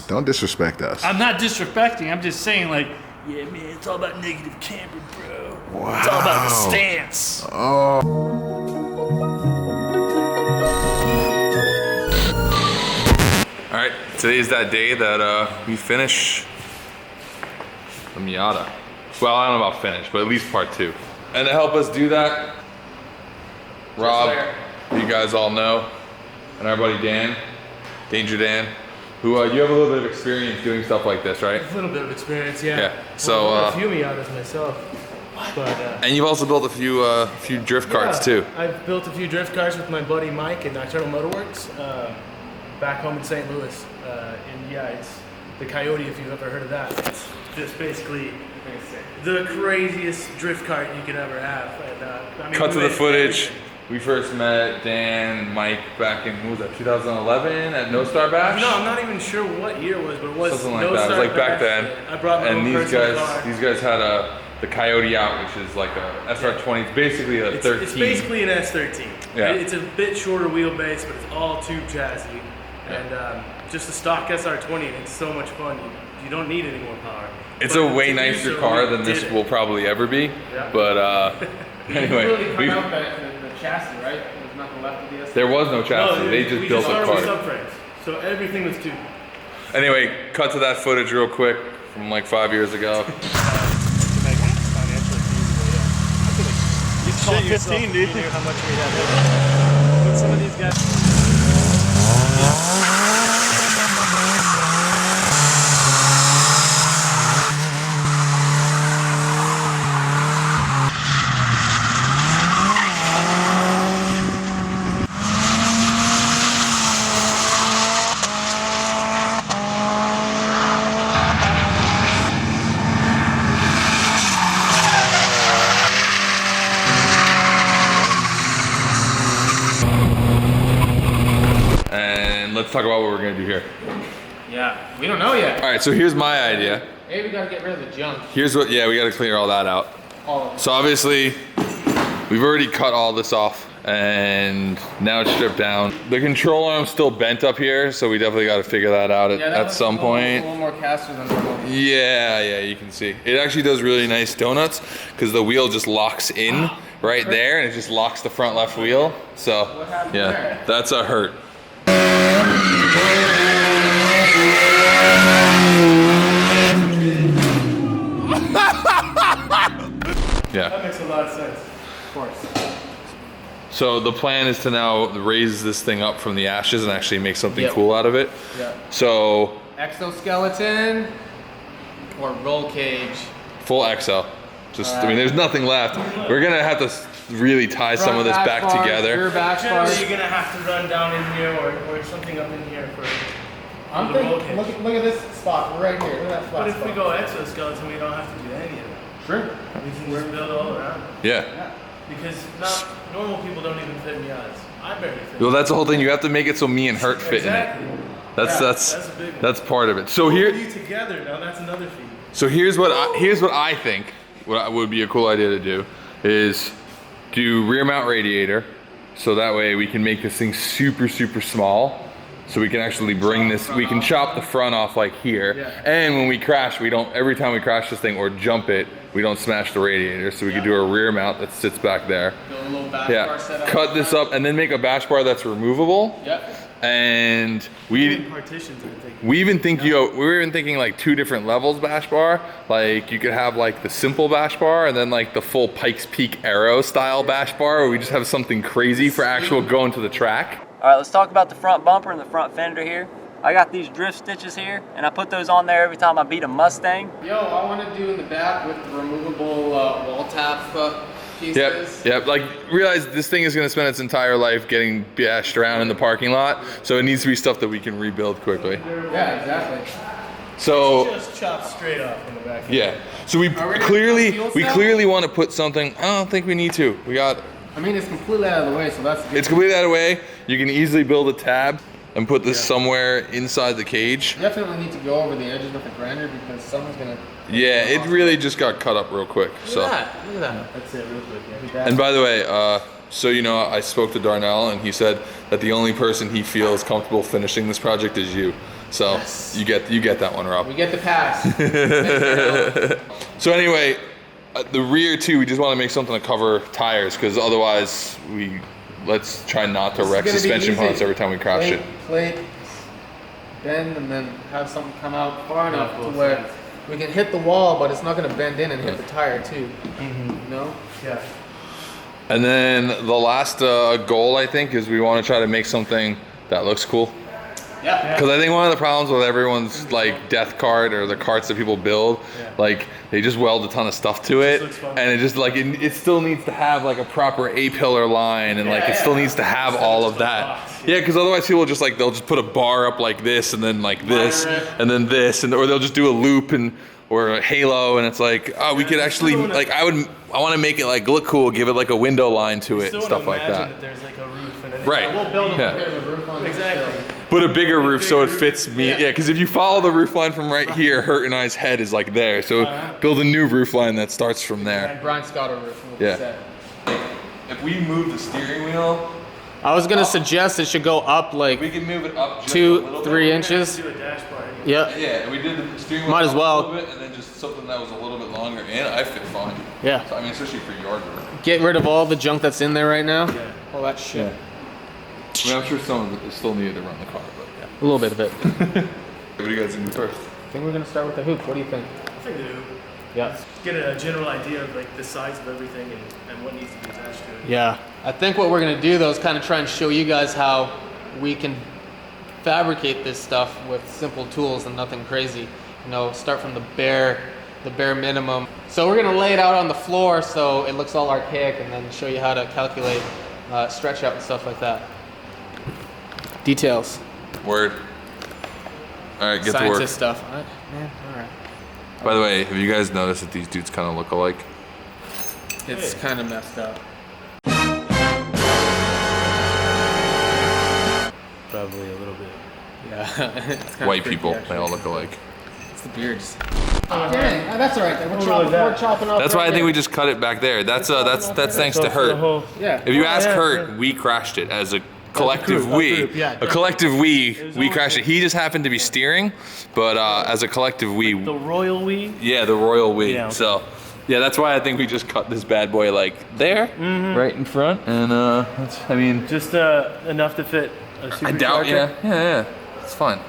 Don't disrespect us. I'm not disrespecting. I'm just saying, like, yeah, man, it's all about negative camber, bro. Wow. It's all about the stance. Oh. All right, today is that day that we finish the Miata. Well, I don't know about finish, but at least part 2. And to help us do that, Rob, who you guys all know, and our buddy Dan, Danger Dan, who you have a little bit of experience doing stuff like this, right? A little bit of experience, yeah. Yeah. So a few Miatas myself. But, and you've also built a few drift karts too. I've built a few drift cars with my buddy Mike in Nocturnal Motorworks back home in St. Louis. And yeah, it's the Coyote, if you've ever heard of that. It's just basically the craziest drift kart you could ever have. And, I mean, Cut to the footage. We first met Dan and Mike back in, what was that, 2011 at No Star Bash? No, I'm not even sure what year it was, but it was something like No that. Star It was like back Bash. then. I brought my own personal car. These guys had the Coyote out, which is like a SR20. It's basically a 13. It's basically an S13. Yeah. It's a bit shorter wheelbase, but it's all tube chassis. And just a stock SR20, and it's so much fun. You don't need any more power. It's a way nicer car than this will probably ever be. Yeah. But anyway. Really cut out the chassis, right? There's nothing left of the S13. There was no chassis. They just built a car. With subframes. So everything was tube. Anyway, cut to that footage real quick from like 5 years ago. You call 15, dude. You knew how much we had. But some of these guys. Let's talk about what we're gonna do here. Yeah, we don't know yet. All right, so here's my idea. Maybe we gotta get rid of the junk. Here's what, yeah, we gotta clear all that out. All of it. So obviously, we've already cut all this off and now it's stripped down. The control arm's still bent up here, so we definitely gotta figure that out at some point. A little more caster than normal. Yeah, you can see. It actually does really nice donuts because the wheel just locks in right there and it just locks the front left wheel. So, yeah, that's a hurt. Yeah. That makes a lot of sense. Of course. So the plan is to now raise this thing up from the ashes and actually make something cool out of it. Yeah. So exoskeleton or roll cage. full XL. Just, I mean, there's nothing left. We're gonna have to really tie some of this back together. Rear back Generally, bars. you're gonna have to run down in here or something up in here for. I'm the roll thinking, cage. look at this spot right here. Look at that flat But if spot. we go exoskeleton, we don't have to do any of it. Sure. We can just build all around. Yeah. Because normal people don't even fit Miatas. I barely fit. Well, that's the whole thing. You have to make it so me and Hurt fit Exactly. in it. That's a big one. that's part of it. So Both here, of you together now, that's another feat. so here's what I think. What would be a cool idea to do is do rear mount radiator, so that way we can make this thing super small. So we can actually bring this, we can chop the front off like here. Yeah. And when we crash, every time we crash this thing or jump it, we don't smash the radiator. So we could do a rear mount that sits back there. Build a little back bar Yeah, setup. cut this up and then make a bash bar that's removable. Yep. And Even partitions, I think. we even were even thinking like 2 different levels bash bar. Like you could have like the simple bash bar and then like the full Pikes Peak Aero style bash bar where we just have something crazy for actual going to the track. All right, let's talk about the front bumper and the front fender here. I got these drift stitches here, and I put those on there every time I beat a Mustang. Yo, I want to do in the back with the removable wall tap pieces. Yep. Like realize this thing is gonna spend its entire life getting bashed around in the parking lot, so it needs to be stuff that we can rebuild quickly. Yeah, exactly. So Just chop straight off from the back. yeah. So we gonna clearly put fuel cell? clearly want to put something. I don't think we need to. I mean, it's completely out of the way, so that's good. It's completely out of the way. You can easily build a tab and put this somewhere inside the cage. Definitely need to go over the edges with the grinder because someone's gonna. Yeah, it really just got cut up real quick. So. Look at that. That's it, real quick. Yeah. And by the way, so you know, I spoke to Darnell and he said that the only person he feels comfortable finishing this project is you. So you get that one, Rob. We get the pass. So anyway, the rear too, we just want to make something to cover tires because otherwise let's try not to wreck suspension parts every time we crash it. Plate, bend, and then have something come out far enough to where we can hit the wall, but it's not going to bend in and hit the tire too. You know? Yeah. And then the last goal, I think, is we want to try to make something that looks cool. Yeah. Because I think one of the problems with everyone's like death cart or the carts that people build, like they just weld a ton of stuff to it, and it just like it still needs to have like a proper A-pillar line, and like it still needs to have all of that. Yeah, because otherwise people just like they'll just put a bar up like this, and then like this, and then this, and or they'll just do a loop or a halo, and it's like, oh, we could actually like I want to make it like look cool, give it like a window line to it, stuff like that. There's like a roof and Right. We'll build Yeah. a roof on Exactly. Put a bigger roof so it fits me. Yeah, because if you follow the roof line from right here, Hurt and I's head is like there. So build a new roof line that starts from there. And Brian's got a roof. Yeah. If we move the steering wheel, I was gonna suggest it should go up like we can move it up just a 2-3 little bit. inches. Do a dash bar. Yep. Yeah, we did the steering wheel Might as up well. a little bit, and then just something that was a little bit longer, and I fit fine. Yeah. So, I mean, especially for yard work. Get rid of all the junk that's in there right now. Yeah. All that shit. I mean, I'm sure some of it is still needed to run the car, but yeah. A little bit of it. What do you guys do first? I think we're gonna start with the hoop. What do you think? I think they do. Yeah. Get a general idea of like the size of everything and what needs to be attached to it. Yeah. I think what we're gonna do though is kind of try and show you guys how we can fabricate this stuff with simple tools and nothing crazy. You know, start from the bare minimum. So we're gonna lay it out on the floor so it looks all archaic, and then show you how to calculate stretch out and stuff like that. Details. Word. All right, get to work. Scientist stuff. All right, man. All right. By the way, have you guys noticed that these dudes kind of look alike? It's kind of messed up. Probably a little bit. Yeah. It's kinda White freaky, people, actually. they all look alike. It's the beards. Dang, that's all right. We're chopping off. That's why I think we just cut it back there. That's thanks to Hurt. Yeah. If you ask yeah, Hurt, we crashed it as a collective group, we. a group, yeah. A collective we crashed it. He just happened to be steering, but as a collective we. The royal we. Yeah, the royal we. Yeah. So, yeah, that's why I think we just cut this bad boy like there, right in front, and I mean, Just enough to fit a supercharger. I doubt, yeah, it's fine.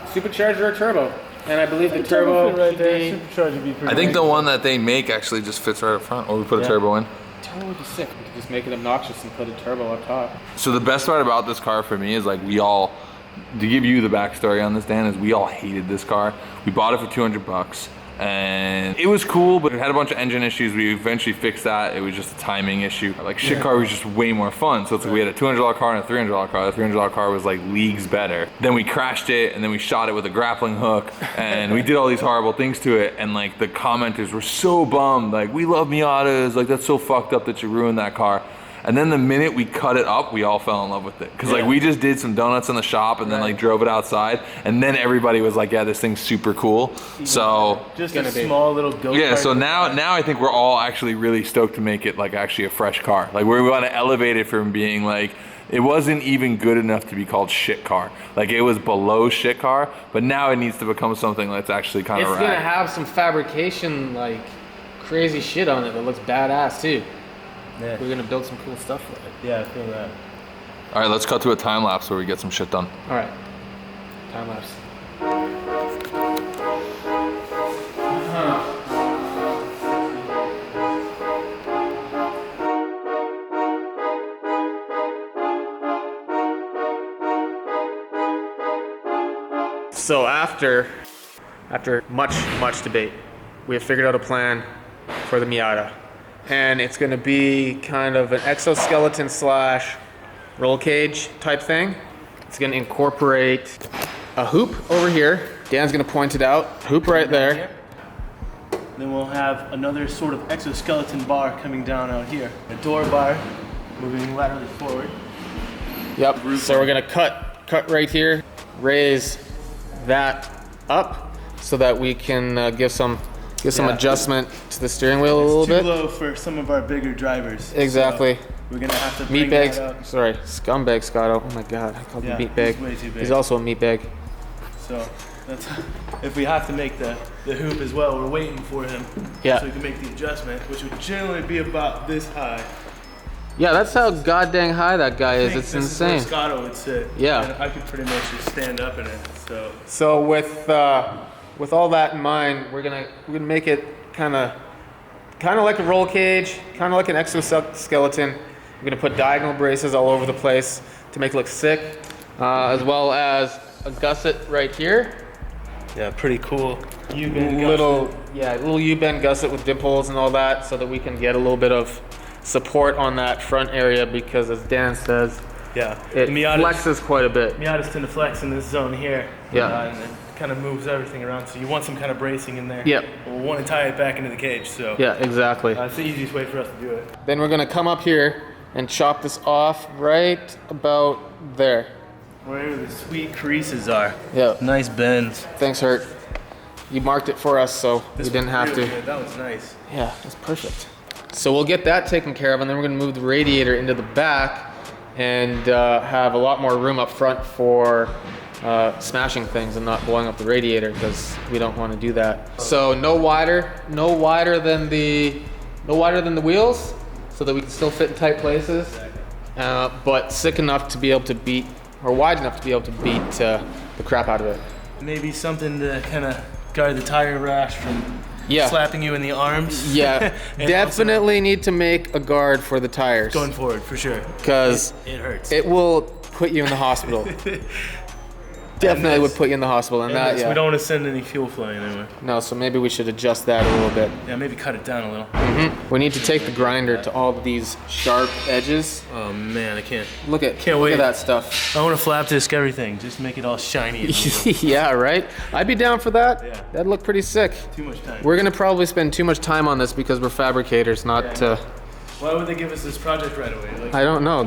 Supercharger or turbo? And I believe the turbo right there. should be- Supercharger would be pretty. I think the one that they make actually just fits right up front, or we put a turbo in. Turbo would be sick. We could just make it obnoxious and put a turbo up top. So the best part about this car for me is like to give you the backstory on this, Dan, is we all hated this car. We bought it for $200 and it was cool, but it had a bunch of engine issues. We eventually fixed that. It was just a timing issue. Like shit car was just way more fun. So it's like we had a $200 car and a $300 car. The $300 car was like leagues better. Then we crashed it and then we shot it with a grappling hook and we did all these horrible things to it. And like the commenters were so bummed. Like, we love Miatas. Like, that's so fucked up that you ruined that car. And then the minute we cut it up, we all fell in love with it. Cause like we just did some donuts in the shop and then like drove it outside. And then everybody was like, yeah, this thing's super cool. So just a small little go-kart. yeah, so now I think we're all actually really stoked to make it like actually a fresh car. Like we want to elevate it from being like, it wasn't even good enough to be called shit car. Like it was below shit car, but now it needs to become something that's actually kind of It's rad. gonna have some fabrication, like crazy shit on it that looks badass too. Yeah. We're gonna build some cool stuff with it. Yeah, I feel that. All right, let's cut to a time lapse where we get some shit done. All right. Time lapse. So after much debate, we have figured out a plan for the Miata. And it's gonna be kind of an exoskeleton slash roll cage type thing. It's gonna incorporate a hoop over here. Dan's gonna point it out. Hoop right there. Then we'll have another sort of exoskeleton bar coming down out here. A door bar moving laterally forward. Yep. So we're gonna cut right here, raise that up so that we can give some adjustment to the steering wheel a little It's too bit. low for some of our bigger drivers. Exactly. So we're gonna have to bring that up. Meatbag, sorry, scumbag Scotto. Oh my god, I called Yeah, him meatbag. he's way too big. He's also a meatbag. So that's if we have to make the hoop as well, we're waiting for him. Yeah. So we can make the adjustment, which would generally be about this high. Yeah, that's how goddamn high that guy is. It's this insane. is where Scotto would sit. Yeah. And I could pretty much just stand up in it. So with all that in mind, we're gonna make it kind of like a roll cage, kind of like an exoskeleton. We're gonna put diagonal braces all over the place to make it look sick, as well as a gusset right here. Yeah, pretty cool. Little U-bend gusset with dip holes and all that, so that we can get a little bit of support on that front area, because as Dan says, it flexes quite a bit. Miatas tend to flex in this zone here. Yeah. And it kind of moves everything around, so you want some kind of bracing in there. Yep. We'll want to tie it back into the cage, so. Yeah, exactly. It's the easiest way for us to do it. Then we're gonna come up here and chop this off right about there. Where the sweet creases are. Yeah. Nice bends. Thanks, Hurt. You marked it for us, so we didn't have to. Good. That was nice. Yeah, that's perfect. So we'll get that taken care of, and then we're gonna move the radiator into the back and have a lot more room up front for smashing things and not blowing up the radiator, because we don't want to do that. So no wider than the wheels, so that we can still fit in tight places, but thick enough to be able to beat, or wide enough to be able to beat the crap out of it. Maybe something to kind of guard the tire rash from slapping you in the arms. Yeah, definitely need to make a guard for the tires. Going forward, for sure. Because it hurts. It will put you in the hospital. Definitely would put you in the hospital, and that, we don't want to send any fuel flying anywhere. No, so maybe we should adjust that a little bit. Yeah, maybe cut it down a little. We need to take the grinder to all of these sharp edges. Oh man, I can't. Look at that stuff. I want to flap disc everything, just make it all shiny. Yeah, right? I'd be down for that. Yeah. That'd look pretty sick. Too much time. We're gonna probably spend too much time on this because we're fabricators, not Why would they give us this project right away? Like, I don't know.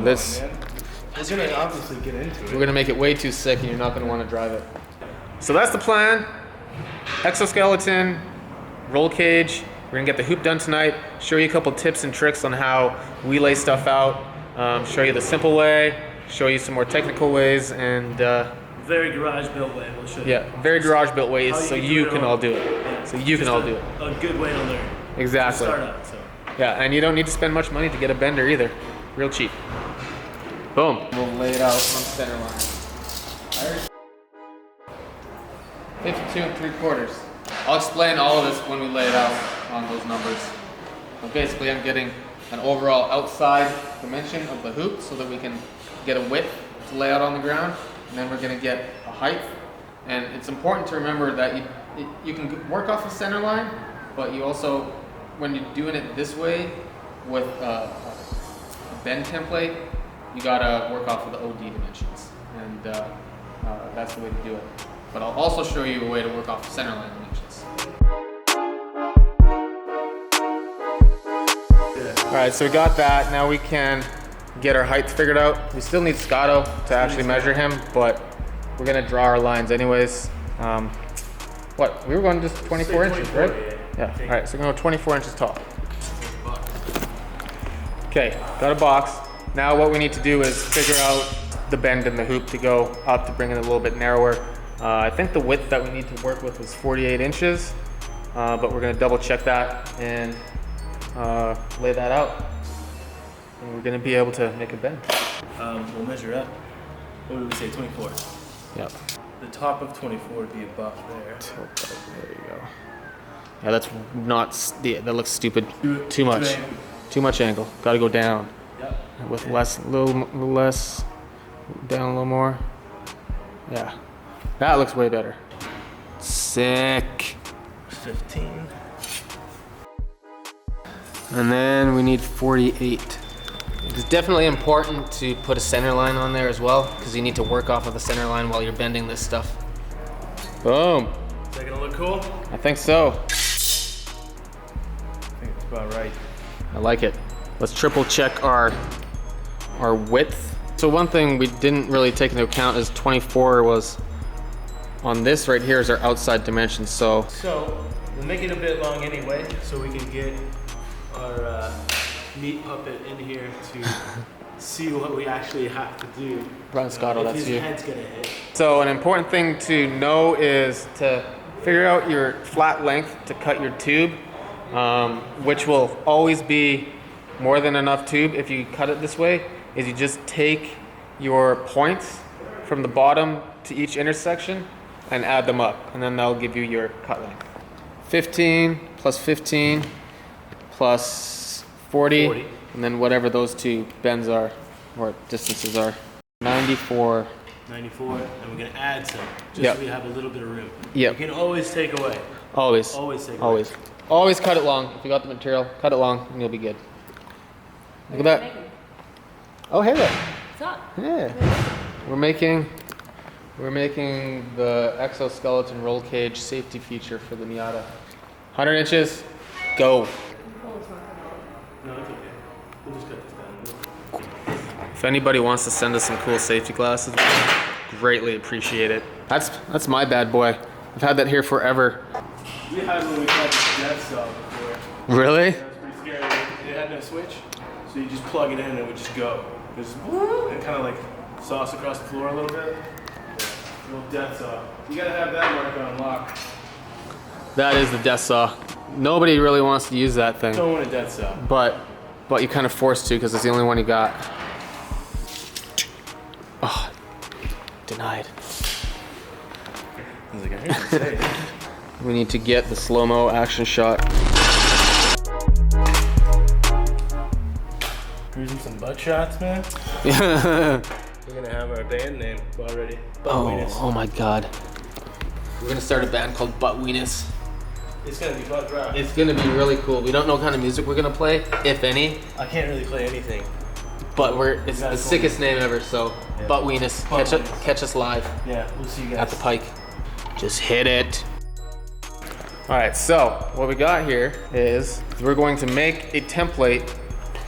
We're gonna obviously get into it. We're gonna make it way too sick, and you're not gonna want to drive it. So that's the plan. Exoskeleton, roll cage. We're gonna get the hoop done tonight. Show you a couple tips and tricks on how we lay stuff out. Show you the simple way. Show you some more technical ways, and very garage built way. We'll show you. Yeah, very garage built ways, so you can all do it. Yeah. So you can all do it. A good way to learn. Exactly. Start out. So. Yeah, and you don't need to spend much money to get a bender either. Real cheap. Boom. We'll lay it out on center line. 52 3/4. I'll explain all of this when we lay it out on those numbers. But basically, I'm getting an overall outside dimension of the hoop so that we can get a width to lay out on the ground, and then we're going to get a height. And it's important to remember that you can work off the center line, but you also, when you're doing it this way with a bend template, you gotta work off of the OD dimensions, and that's the way to do it. But I'll also show you a way to work off the center line dimensions. All right, so we got that. Now we can get our height figured out. We still need Scotto to actually measure him, but we're gonna draw our lines anyways. What, we were going just 24 inches, right? Yeah, all right, so we're gonna go 24 inches tall. Okay, got a box. Now what we need to do is figure out the bend in the hoop to go up to bring it a little bit narrower. I think the width that we need to work with was 48 inches, but we're gonna double check that and lay that out. And we're gonna be able to make a bend. We'll measure up. What did we say, 24? Yep. The top of 24 would be above there. There you go. Yeah, that's not, that looks stupid. Too much. Too much angle. Gotta go down. Yep. With less, a little less, down a little more. Yeah, that looks way better. Sick. 15. And then we need 48. It's definitely important to put a center line on there as well, because you need to work off of the center line while you're bending this stuff. Boom. Is that gonna look cool? I think so. I think it's about right. I like it. Let's triple check our width. So one thing we didn't really take into account is 24 was on this right here is our outside dimension. So we'll make it a bit long anyway, so we can get our meat puppet in here to see what we actually have to do. Brian Scotto, if that's his you. head's gonna hit. So an important thing to know is to figure out your flat length to cut your tube, which will always be more than enough tube if you cut it this way, is you just take your points from the bottom to each intersection and add them up, and then that'll give you your cut length. 15 plus 15 plus 40, and then whatever those two bends are, or distances are. 94. 94, and we're gonna add some, just Yep. so we have a little bit of room. Yep. You can always take away. Always. Always take away. Always. Always cut it long. If you got the material, cut it long and you'll be good. Look at that. Oh, hey there. What's up? Yeah. We're making the exoskeleton roll cage safety feature for the Miata. 100 inches, go. No, it's okay. We'll just cut this down. If anybody wants to send us some cool safety glasses, we'd greatly appreciate it. That's my bad boy. I've had that here forever. We had when we tried the Death Saw before. Really? That was pretty scary. It had no switch, so you just plug it in and it would just go. Just and kind of like sauce across the floor a little bit. Yeah. Little Death Saw. You gotta have that marker on lock. That is the Death Saw. Nobody really wants to use that thing, Don't want a Death Saw. but you're kind of forced to because it's the only one you got. Oh, denied. I was like, I heard you say. We need to get the slow-mo action shot. Here's some butt shots, man. oh, We're gonna have our band name already. Butt oh my God. We're gonna start a band called Butt Weenus. It's gonna be butt rock. It's gonna be really cool. We don't know what kind of music we're gonna play, if any, I can't really play anything. but it's the Cool. sickest name ever, so Yeah. Butt Weenus. Butt Weenus. Catch us live Yeah, we'll see you guys. at the Pike. Just hit it. All right, so what we got here is we're going to make a template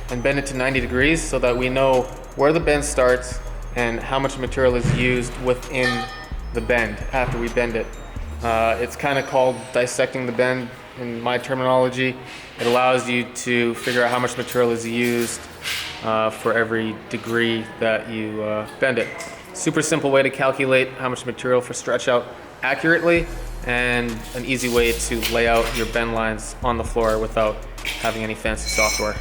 and bend it to 90 degrees so that we know where the bend starts and how much material is used within the bend after we bend it. It's kind of called dissecting the bend in my terminology. It allows you to figure out how much material is used for every degree that you bend it. Super simple way to calculate how much material for stretch out accurately, and an easy way to lay out your bend lines on the floor without having any fancy software.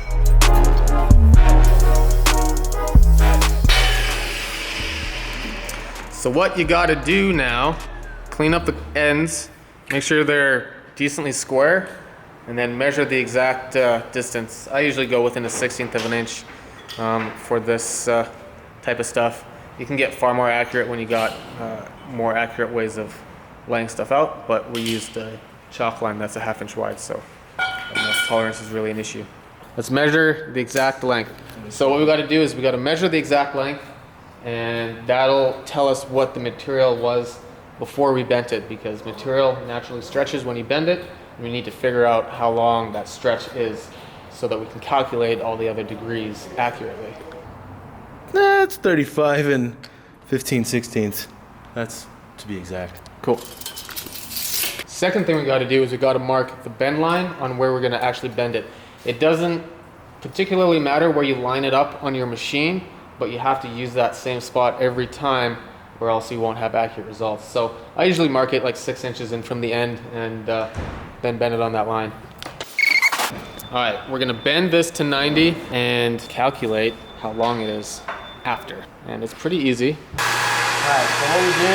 So what you gotta do now, clean up the ends, make sure they're decently square, and then measure the exact distance. I usually go within a 1/16 of an inch for this type of stuff. You can get far more accurate when you got more accurate ways of laying stuff out, but we used a chalk line that's a 1/2 inch wide, so tolerance is really an issue. Let's measure the exact length. So what we got to do is we got to measure the exact length, and that'll tell us what the material was before we bent it, because material naturally stretches when you bend it, and we need to figure out how long that stretch is so that we can calculate all the other degrees accurately. That's 35 and 15/16. That's to be exact. Cool. Second thing we got to do is we got to mark the bend line on where we're going to actually bend it. It doesn't particularly matter where you line it up on your machine, but you have to use that same spot every time, or else you won't have accurate results. So I usually mark it like 6 inches in from the end, and then bend it on that line. All right, we're going to bend this to 90 and calculate how long it is after, and it's pretty easy. All right, so what we do,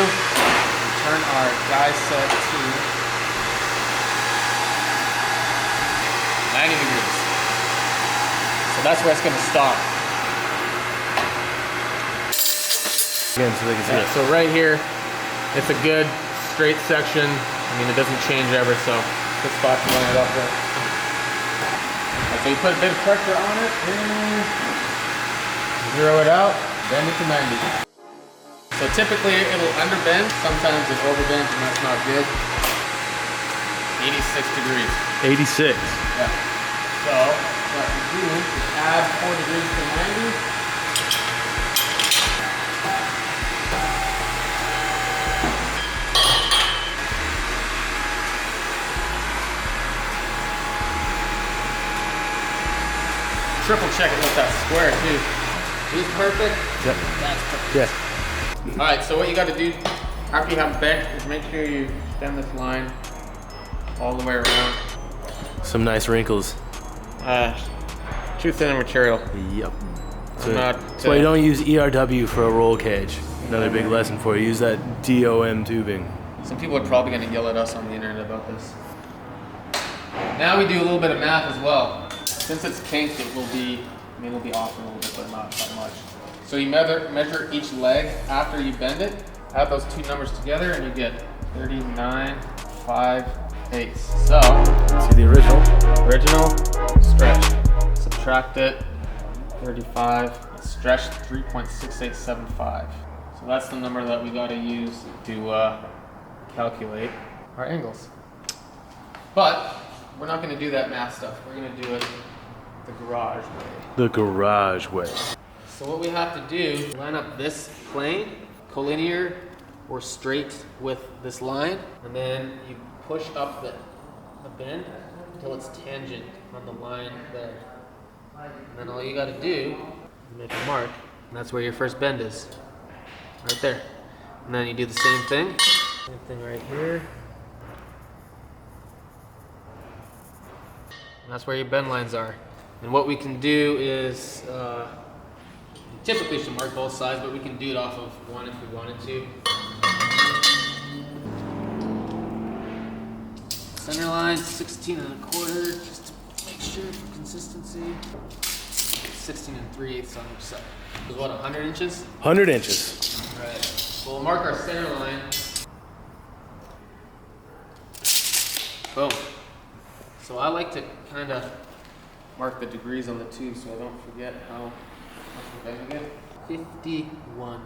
we turn our guide set to 90 degrees. So that's where it's going to stop. Again, so they can see Yeah, it. so right here, it's a good straight section. I mean, it doesn't change ever, so good spot to line it up with. So you put a bit of pressure on it, and zero it out, bend it to 90. So typically it'll underbend, sometimes it overbends, and that's not good. 86 degrees. 86. Yeah. So what we do is add 4 degrees to 90. Triple check it with that square too. Is this perfect? Yep. That's perfect. Yeah. All right, so what you got to do after you have it bent is make sure you bend this line all the way around. Some nice wrinkles. Too thin a material. Yep. That's why you don't use ERW for a roll cage. Another big lesson for you. Use that DOM tubing. Some people are probably going to yell at us on the internet about this. Now we do a little bit of math as well. Since it's kinked, it'll be off a little bit, but not that much. So you measure each leg after you bend it, add those two numbers together, and you get 39.5/8. So, See the original? stretch, subtract it, 35, stretch 3.6875. So that's the number that we got to use to calculate our angles. But we're not going to do that math stuff. We're going to do it the garage way. The garage way. So what we have to do, line up this plane, collinear or straight with this line, and then you push up the bend until it's tangent on the line there. And then all you got to do is make a mark, and that's where your first bend is. Right there. And then you do the same thing right here. And that's where your bend lines are. And what we can do is, typically should mark both sides, but we can do it off of one if we wanted to. Center line, 16.25, just to make sure for consistency. 16 3/8 on each side. So what, 100 inches? 100 inches. Alright, so we'll mark our center line. Boom. So I like to kind of mark the degrees on the tube so I don't forget how much we're bending it. 51.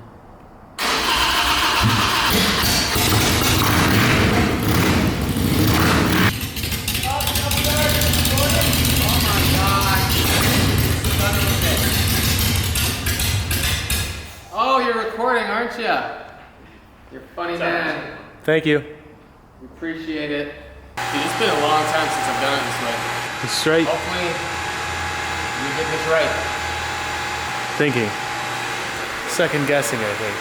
Oh my God. Oh, you're recording, aren't you? You're a funny man. Thank you. We appreciate it. Dude, it's been a long time since I've done it this way. It's straight Hopefully, we get this right. thinking. Second guessing, I think.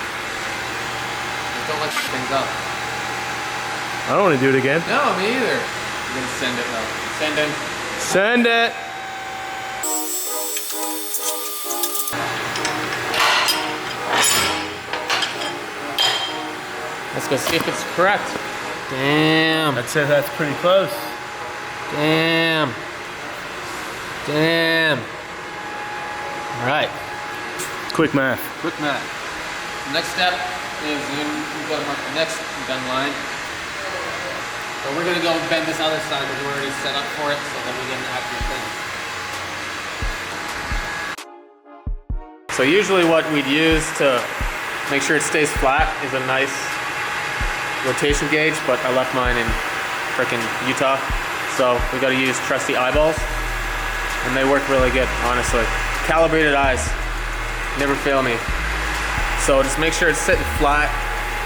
Just don't let things up. I don't want to do it again. No, me either. We're gonna send it though. Send in. Send it. Let's go see if it's correct. Damn. I'd say that's pretty close. Damn. Damn. All right. Quick math. Quick math. The next step is you've got to mark the next bend line. But we're going to go and bend this other side that we're already set up for it so that we get an accurate thing. So usually what we'd use to make sure it stays flat is a nice rotation gauge, but I left mine in frickin' Utah. So we got to use trusty eyeballs, and they work really good, honestly. Calibrated eyes never fail me. So just make sure it's sitting flat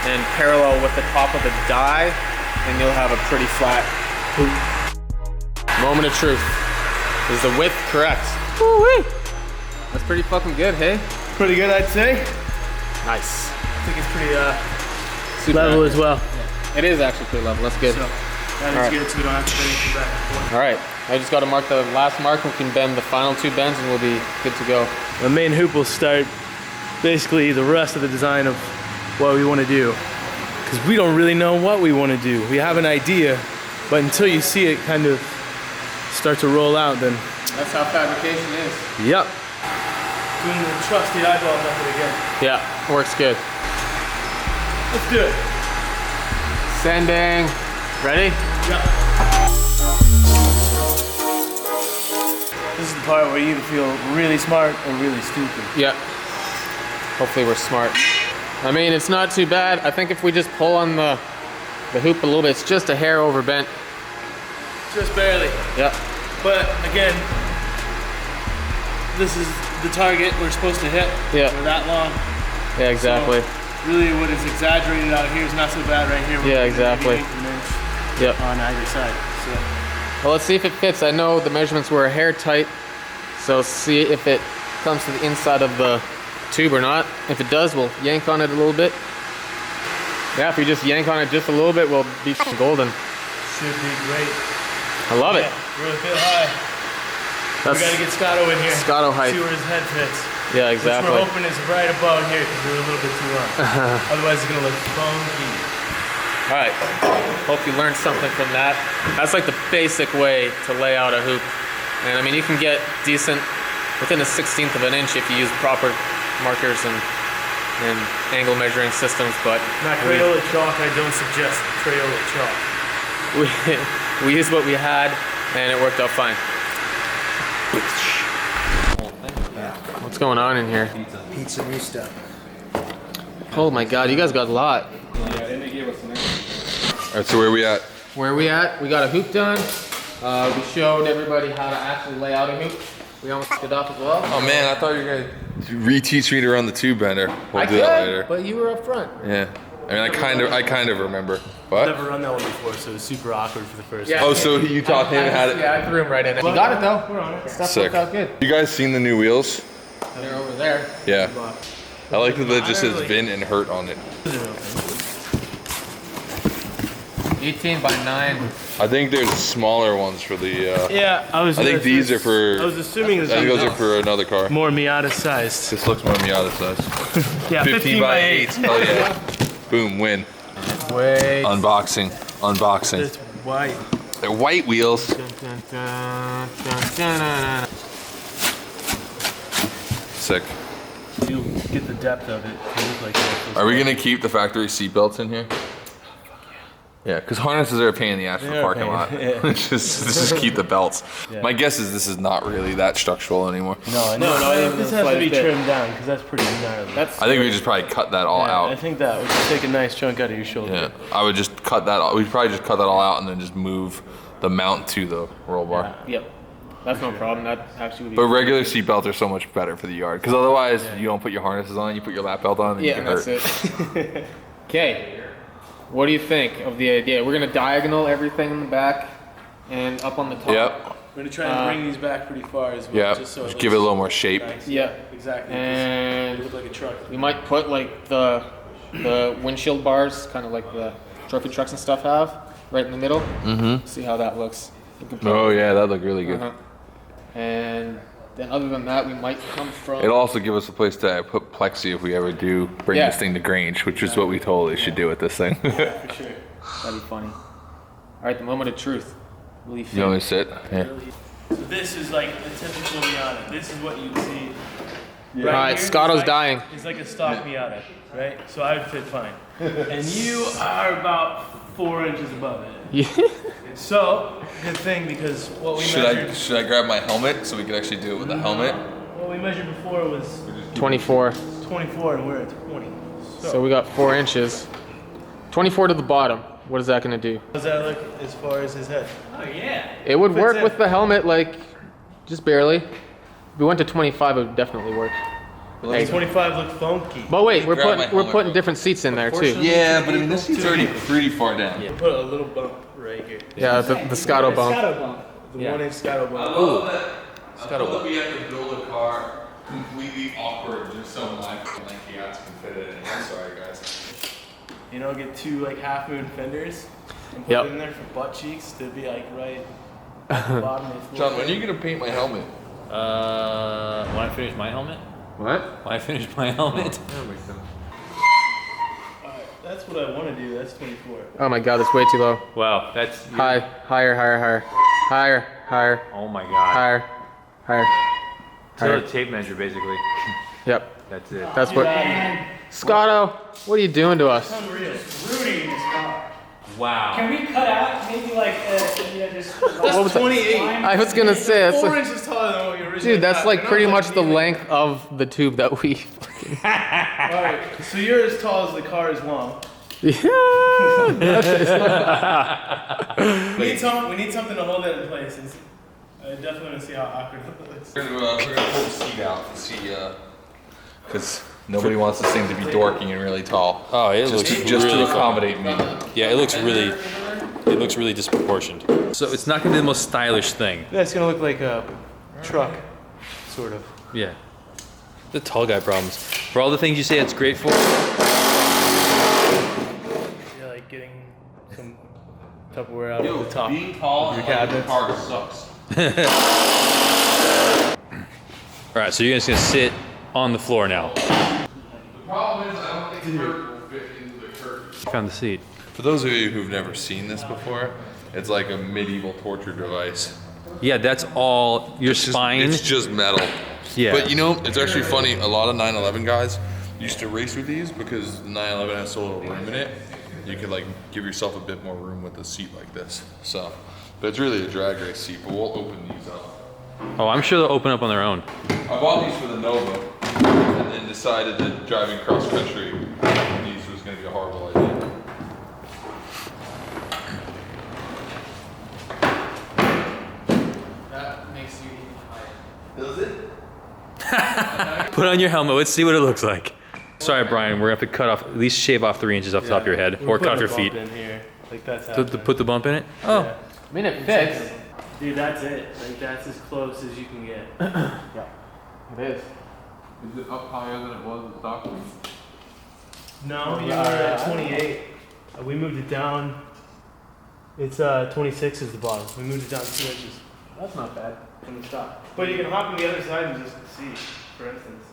and parallel with the top of the die, and you'll have a pretty flat hoop. Moment of truth. Is the width correct? Woo-wee. That's pretty fucking good, hey? Pretty good, I'd say. Nice. I think it's pretty Super level accurate. as well. It is actually pretty level, that's good. So that All right. is good, so we don't have to bend anything back and forth. All right, I just got to mark the last mark. We can bend the final two bends and we'll be good to go. The main hoop will start basically the rest of the design of what we want to do. Because we don't really know what we want to do. We have an idea, but until you see it kind of start to roll out, then... That's how fabrication is. Yep. Doing the trusty eyeball method again. Yeah, works good. Let's do it. Sending. Ready? Yep. This is the part where you either feel really smart or really stupid. Yeah. Hopefully we're smart. I mean, it's not too bad. I think if we just pull on the hoop a little bit, it's just a hair over bent. Just barely. Yeah. But again, this is the target we're supposed to hit. Yeah. We're that long. Yeah, exactly. So really what is exaggerated out here is not so bad right here. Yeah, exactly. Yep. On either side. So. Well, let's see if it fits. I know the measurements were a hair tight, so see if it comes to the inside of the tube or not. If it does, we'll yank on it a little bit. Yeah, if we just yank on it just a little bit, we'll be golden. Should be great. I love it. We're a bit high. We gotta get Scotto in here. Scotto height. See where his head fits. Yeah, exactly. Which we're hoping is right about here because we're a little bit too long. Otherwise, it's gonna look funky. All right. Hope you learned something from that. That's like the basic way to lay out a hoop. And I mean, you can get decent within a 1/16 of an inch if you use proper markers and angle measuring systems, but Not Crayola chalk, I don't suggest Crayola chalk. we used what we had and it worked out fine. What's going on in here? Pizzerista. Oh my god, you guys got a lot. All right, so where are we at? Where are we at? We got a hoop done. We showed everybody how to actually lay out a hoop. We almost took it off as well. Oh man, I thought you were gonna reteach me to run the tube bender. We'll do that later. But you were up front. Yeah, I mean, I kind of remember. What? I've never run that one before, so it was super awkward for the first Yeah. time. Oh, so you taught him how to. Yeah, I threw him right in it. You got it though. We're on it. Stuff Sick. worked out good. You guys seen the new wheels? They're over there. Yeah. I like that it just says Vin and Hurt on it. 18 by 9. I think there's smaller ones for the. Yeah, I think these are for. I was assuming I think those are for another car. more Miata sized. This looks more Miata size. Yeah, 15 by 8. Hell yeah. Boom, win. Wait. Unboxing. Unboxing. It's white. They're white wheels. Dun, dun, dun, dun, dun, dun. Sick. You get the depth of it. It look like that. Are we gonna keep the factory seatbelts in here? Yeah, because harnesses are a pain in the ass for the They are a parking pain, lot. yeah. just keep the belts. Yeah. My guess is this is not really that structural anymore. No, this has to be trimmed down because that's pretty gnarly. I think we just probably cut that all I out. think that would take a nice chunk out of your shoulder. Yeah, I would just cut that. We'd probably just cut that all out and then just move the mount to the roll bar. Yep. That's no problem. That actually would be. But regular seatbelts are so much better for the yard because otherwise you don't put your harnesses on, you put your lap belt on, and you Yeah, can that's hurt. it. Okay. What do you think of the idea? We're gonna diagonal everything in the back and up on the top. Yep. We're gonna try and bring these back pretty far as well. Yeah. Just so Just give it a little more shape. nice. Yeah. Exactly. And It look like a truck. we might put like the windshield bars, kind of like the trophy trucks and stuff have, right in the middle. Mm-hmm. See how that looks. We can put- Oh yeah, that looked really good. Uh-huh. And then other than that, we might come from. It'll also give us a place to put plexi if we ever do bring Yeah. this thing to Grange, which is what we totally should do with this thing. For sure. That'd be funny. All right, the moment of truth. Will you You want me fit? to sit? Yeah. So this is like a typical Miata. This is what you'd see. All right, here Scotto's is like- dying. It's like a stock Miata, right? So I would fit fine. And you are about 4 inches above it. Yeah. So, good thing because what we measured, Should I grab my helmet so we can actually do it with the helmet? what we measured before was 24. 24 and we're at 20. So we got 4 inches. 24 to the bottom. What is that gonna do? How does that look as far as his head? Oh yeah. It would Fits work in. with the helmet, like, just barely. If we went to 25, it would definitely work. Hey. 25 looked funky. But wait, we're Grab my putting helmet. different seats in there too. Yeah, but I mean this seat's already pretty far down. Yeah, put a little bump right here. Yeah, the Scotto bump. The 1 inch Scotto bump. Scott, what if we have to build a car completely awkward just so my lanky ass can fit it in? I'm sorry, guys. You know, get 2 like half moon fenders and put Yep. it in there for butt cheeks to be like right at the bottom of the floor. John, when are you gonna paint my helmet? When I finish my helmet? What? When I finish my helmet? Alright, that's what I want to do. That's 24. Oh my god, that's way too low. Wow, that's High, higher, higher, higher. Higher, higher, oh my god. higher, higher. So higher. a tape measure basically. Yep, That's it. that's what. Scotto, what are you doing to us? Unreal. Rudy in this car. Wow. Can we cut out maybe like just That's What was that? 28. I was gonna say, that's 4 like, inches taller than what we originally dude, that's thought. like And I pretty was much the nearly- length of the tube that we. Alright, so you're as tall as the car is long. Yeah. We need something to hold that in place. I definitely want to see how awkward it looks. We're gonna pull the seat out and see, because nobody wants this thing to be dorky and really tall. Oh, it Just looks to really accommodate me. Yeah, it looks really disproportioned. So it's not gonna be the most stylish thing. Yeah, it's gonna look like a truck, sort of. Yeah. The tall guy problems. For all the things you say it's great for. Yeah, like getting some Tupperware out of the top. Being tall Your and lighting the cabinets. car sucks. All right, so you're just gonna sit on the floor now. The problem is I don't think the Kurt will fit into the curtain. Found the seat. For those of you who've never seen this before, it's like a medieval torture device. Yeah, that's all your spine. It's just metal. Yeah. But you know, it's actually funny. A lot of 911 guys used to race with these because the 911 has so little room in it. You could like give yourself a bit more room with a seat like this. So, but it's really a drag race seat. But we'll open these up. Oh, I'm sure they'll open up on their own. I bought these for the Nova, and then decided that driving cross country these was going to be a horrible idea. That makes you even higher. Does it? Put on your helmet. Let's see what it looks like. Sorry, Brian. We're gonna have to cut off, at least shave off 3 inches off the top of your head, or cut off your feet. In here. Like that's To put the bump in it. Oh, Yeah. I mean, it fits. Dude, that's it. Like that's as close as you can get. Yeah, it is. Is it up higher than it was at stock? No, you're at 28. We moved it down. It's 26 is the bottom. We moved it down 2 inches That's not bad. from the top. But you can hop on the other side and just see, for instance.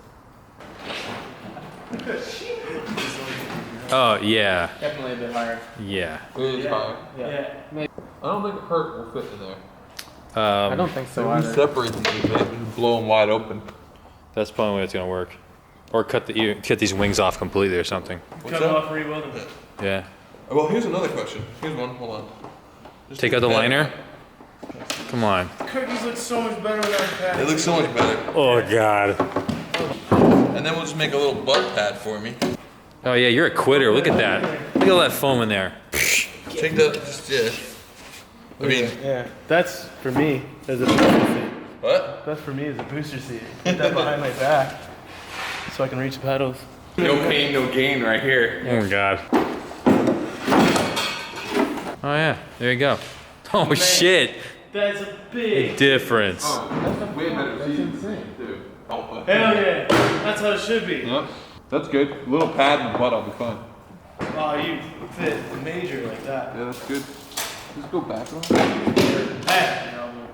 oh yeah, Definitely a bit higher. yeah. It is higher. Yeah. I don't think a Kurt will fit in there. I don't think so We either. separate them a bit and blow them wide open. That's probably the way it's gonna work. Or cut these wings off completely or something. Cut them off, rebuild them. Yeah. Well, here's another question. Here's one. Hold on. Just Take out the liner. Come on. Cookies look so much better without the pad. It looks so much better. Oh god. And then we'll just make a little butt pad for me. Oh yeah, you're a quitter. Look at that. Look at all that foam in there. Take that. Just yeah. I mean, Yeah, that's for me as a booster seat. what? That's for me as a booster seat. Put that behind my back so I can reach the pedals. No pain, no gain, right here. Oh god. Oh yeah, there you go. Oh shit. That's a big Difference. That's way better. That's insane, dude. Hell yeah, that's how it should be. Yep. That's good. A little pad in the butt, I'll be fine. Oh, you fit major like that. Yeah, that's good. Just go back on. Hey,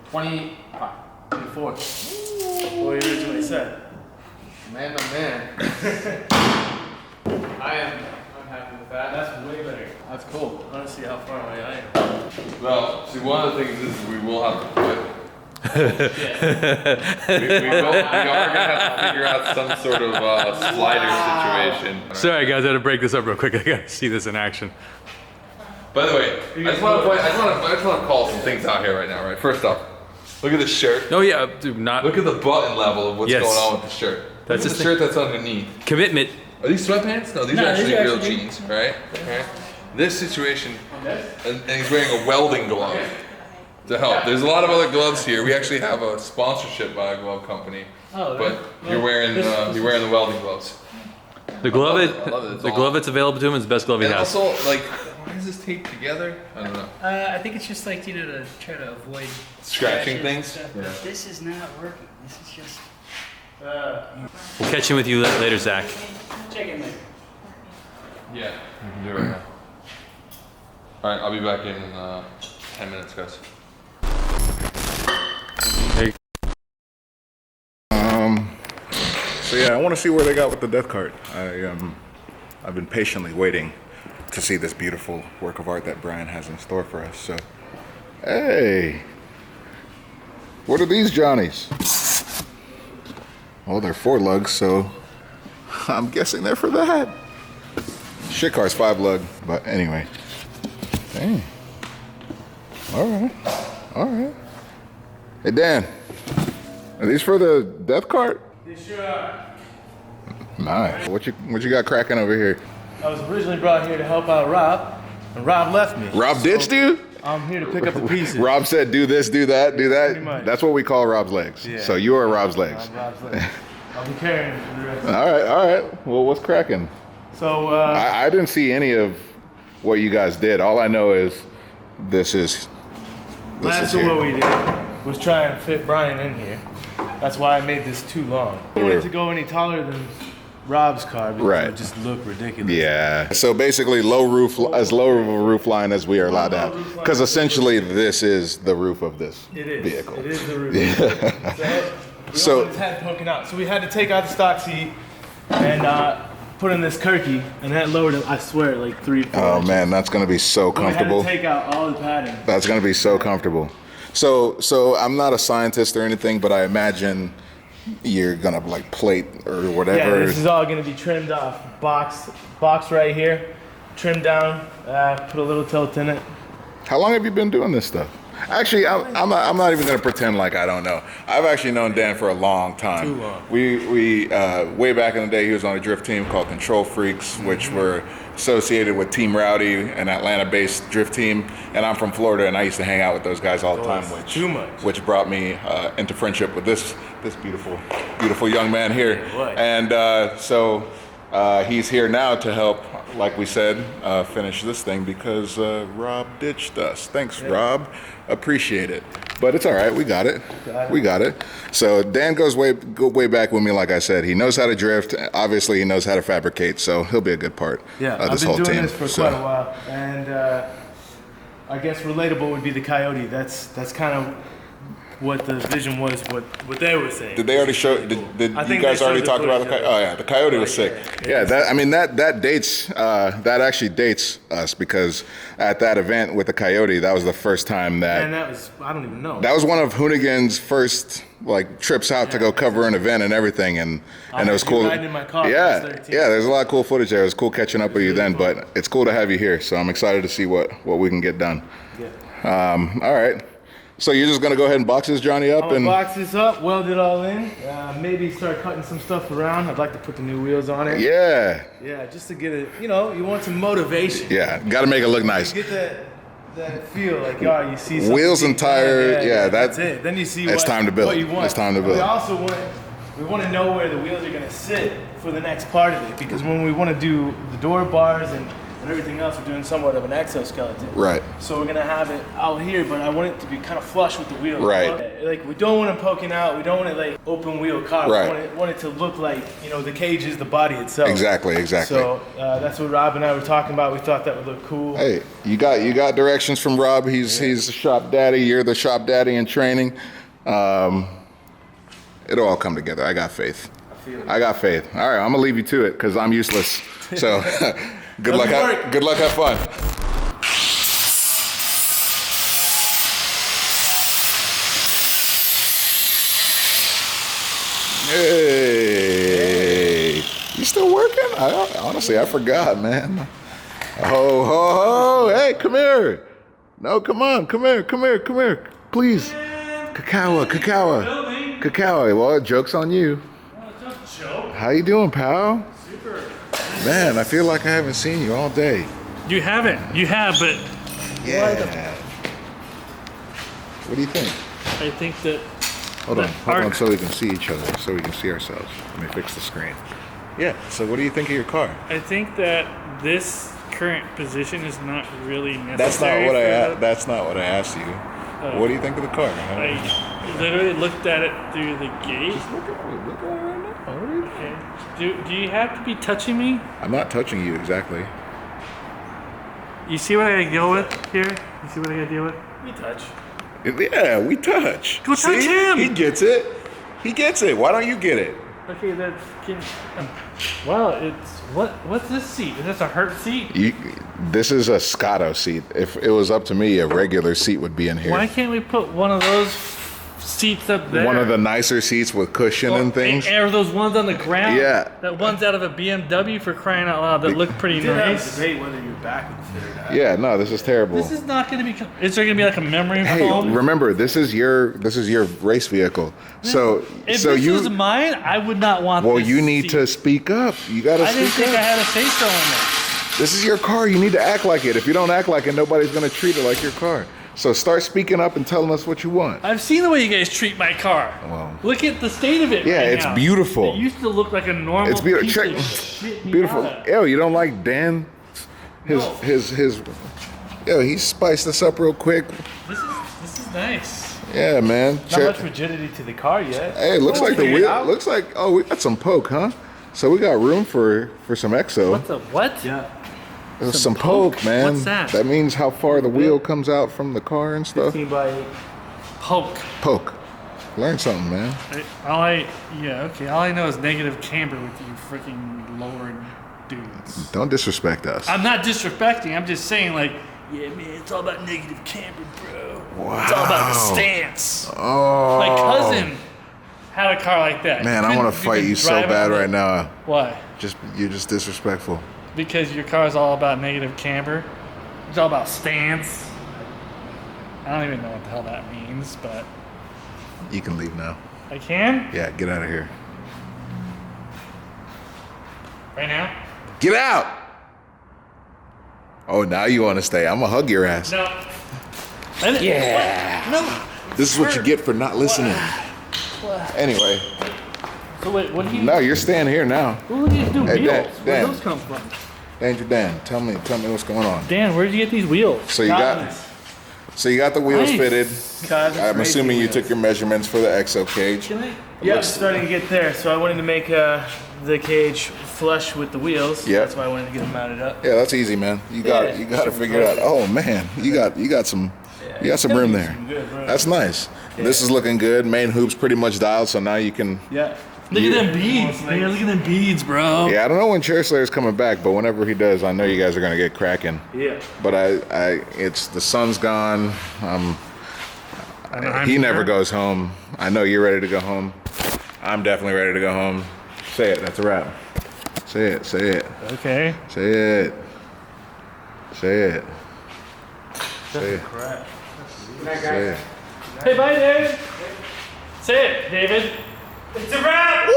25. 24. What you originally said. Man, oh man. I'm happy with that. That's way better. That's cool. I want to see how far away I am. Well, see, one of the things is we will have to put. we are gonna have to figure out some sort of slider situation. Sorry guys, I had to break this up real quick. I gotta see this in action. By the way, I just want to call some things out here right now. Right, first off, look at this shirt. Oh yeah, dude, not Look at the button level of what's Yes. going on with the shirt. That's Look at the the shirt that's underneath. commitment. Are these sweatpants? No, these No, are these actually are real actually- jeans, right? Okay. This situation, and he's wearing a welding glove to help. There's a lot of other gloves here. We actually have a sponsorship by a glove company, Oh, but you're wearing the welding gloves. The glove, I love it. It's the all- glove that's available to him is the best glove he And has. also, like, why is this taped together? I don't know. I think it's just like, to try to avoid Scratching scratches and things? stuff, but this is not working. This is just We'll catch in with you later, Zach. check it later. Yeah, you can do it right now. All right, I'll be back in 10 minutes, guys. So yeah, I want to see where they got with the death cart. I've been patiently waiting to see this beautiful work of art that Brian has in store for us. So, hey, what are these Johnnies? Well, they're 4 lugs, so I'm guessing they're for that. Shit car's 5 lug, but anyway. Hey. All right. Hey Dan, are these for the death cart? They sure are. Nice. What you got cracking over here? I was originally brought here to help out Rob, and Rob left me. Rob ditched you? I'm here to pick up the pieces. Rob said, do this, do that, do Pretty that. much. That's what we call Rob's legs. Yeah. So you are Rob's legs. I'm Rob's leg. I'll be carrying it for the rest. All right. Well, what's cracking? So, I didn't see any of what you guys did. All I know is this is last here. of what we did was try and fit Brian in here. That's why I made this too long. I don't want it to go any taller than Rob's car because Right. it would just look ridiculous. Yeah. So basically, as low of a roof line as we are allowed to have, because essentially this is the roof of this It is. vehicle. It is the roof. So His head poking out. So we had to take out the stock seat and put in this Kirky, and that lowered it, I swear, like 3 or 4 oh inches. man, that's gonna be so But we had comfortable. to take out all the padding. That's gonna be so comfortable. So I'm not a scientist or anything, but I imagine you're gonna like plate or Yeah, whatever. this is all gonna be trimmed off. Box right here, trimmed down, put a little tilt in it. How long have you been doing this stuff? Actually, I'm not even gonna pretend like I don't know. I've actually known Dan for a long time. Too long. We way back in the day, he was on a drift team called Control Freaks, which were associated with Team Rowdy, an Atlanta-based drift team. And I'm from Florida, and I used to hang out with those guys all the time, too much. which brought me into friendship with this beautiful young man here. What? And so he's here now to help, like we said, finish this thing because Rob ditched us. Thanks, Rob. Appreciate it. But it's all right. We got it. We got it. So Dan goes way back with me. Like I said, he knows how to drift. Obviously, he knows how to fabricate. So he'll be a good part of this whole I've been doing team. this for quite a while, and I guess relatable would be the Coyote. That's kind of what the vision was, what they were saying. Did they already show? Did I you think guys they already showed talk the about the footage Coyote? of it. Oh yeah, the Coyote was sick. Yeah, that dates. That actually dates us because at that event with the Coyote, that was the first time And that was, I don't even know. that was one of Hoonigan's first like trips out to go cover an event and everything, and it was you cool. riding in my car when I Yeah, was 13. yeah. There's a lot of cool footage there. It was cool catching up with you then, but it's cool to have you here. So I'm excited to see what we can get done. Yeah. All right. So you're just gonna go ahead and box this Johnny up I'm gonna and box this up, weld it all in, maybe start cutting some stuff around. I'd like to put the new wheels on it. yeah, Yeah, just to get it, you want some motivation. yeah. Got to make it look nice. You get that feel like, oh, you see something. Wheels and deep tire, down, yeah, that's it. Then you see it's time to build. what you want. It's time to And build. We also want to know where the wheels are gonna sit for the next part of it, because when we want to do the door bars and everything else, we're doing somewhat of an exoskeleton. Right. So we're gonna have it out here, but I want it to be kind of flush with the wheels. Right. Like we don't want it poking out. We don't want it like open wheel car. Right. We want it to look like the cage is the body itself. Exactly. So that's what Rob and I were talking about. We thought that would look cool. Hey, you got directions from Rob. He's the shop daddy. You're the shop daddy in training. It'll all come together. I got faith. I got faith. All right, I'm gonna leave you to it because I'm useless. So good luck. Good luck. Have fun. Hey, you still working? Honestly, I forgot, man. Ho, ho, ho. Hey, come here. No, come on. Come here. Please. Cacao. Well, joke's on you. How you doing, pal? Super. Man, I feel like I haven't seen you all day. You haven't. You have, but Yeah. What do you think? I think that Hold on, so we can see each other, so we can see ourselves. Let me fix the screen. Yeah, so what do you think of your car? I think that this current position is not really necessary. That's not what I asked you. What do you think of the car? I literally looked at it through the gate. Look at it right now. Okay. Do you have to be touching me? I'm not touching you exactly. You see what I gotta deal with here? You see what I gotta deal with? We touch. Yeah, we touch. Go touch See? him. He gets it. Why don't you get it? Okay, that's wow. It's what's this seat? Is this a hurt seat? This is a Scotto seat. If it was up to me, a regular seat would be in here. Why can't we put one of those seats up there? One of the nicer seats with cushion and things. Or those ones on the ground? Yeah. That one's out of a BMW, for crying out loud, that look pretty We did have a nice. debate whether your back would fit or not. Yeah, no, this is terrible. This is not going to be. Is there going to be like a memory Hey, foam? remember, this is your race vehicle. So If this was mine, I would not want. well, this you need seat. to speak up. You got to I didn't speak think I up. had a say so in it. This is your car. You need to act like it. If you don't act like it, nobody's going to treat it like your car. So start speaking up and telling us what you want. I've seen the way you guys treat my car. Well, Look at the state of it. yeah, right it's now. beautiful. It used to look like a normal. It's beautiful. piece Check. of shit Beautiful. Miata. Ew, you don't like Dan? His. Yo, he spiced this up real quick. This is nice. Yeah, man. Not much rigidity to the car yet. Hey, looks like the figure it wheel. out. Looks like we got some poke, huh? So we got room for some exo. What's a what? Yeah. There's some poke, man. What's that? That means how far the wheel comes out from the car and stuff. 15 by 8. Poke. Poke. Learn something, man. All I know is negative camber with you freaking lower dudes. Don't disrespect us. I'm not disrespecting. I'm just saying, like, yeah, man, it's all about negative camber, bro. Wow. It's all about the stance. Oh. My cousin had a car like that. Man, I want to fight you so bad right now. Why? You're just disrespectful. Because your car is all about negative camber. It's all about stance. I don't even know what the hell that means, but You can leave now. I can? Yeah, get out of here. Right now? Get out! Oh, now you want to stay. I'm going to hug your ass. No. Yeah. What? No. This is what you get for not listening. Anyway, So wait, what do you? no, you're staying here now. Who do you do Hey, wheels? Dan, Where Dan. do those come from? Danger Dan, tell me what's going on. Dan, where did you get these wheels? So you got the wheels Nice. fitted. I'm assuming you took your measurements for the exo cage. Can I? Yeah, I'm starting to get there. So I wanted to make the cage flush with the wheels. Yeah. That's why I wanted to get them mounted up. Yeah, that's easy, man. You got to figure it out. Oh man, you got some room there. That's nice. This is looking good. Main hoop's pretty much dialed, so now you can. Yeah. Look at them beads, man. Look at them beads, bro. Yeah, I don't know when Chair Slayer's coming back, but whenever he does, I know you guys are gonna get cracking. Yeah. But it's the sun's gone. I'm He never here. goes home. I know you're ready to go home. I'm definitely ready to go home. Say it. That's a wrap. Say it. Say it. Okay. Say it. Say it. Say it. Say it. Hey, bye, David. Say it, David. It's a wrap.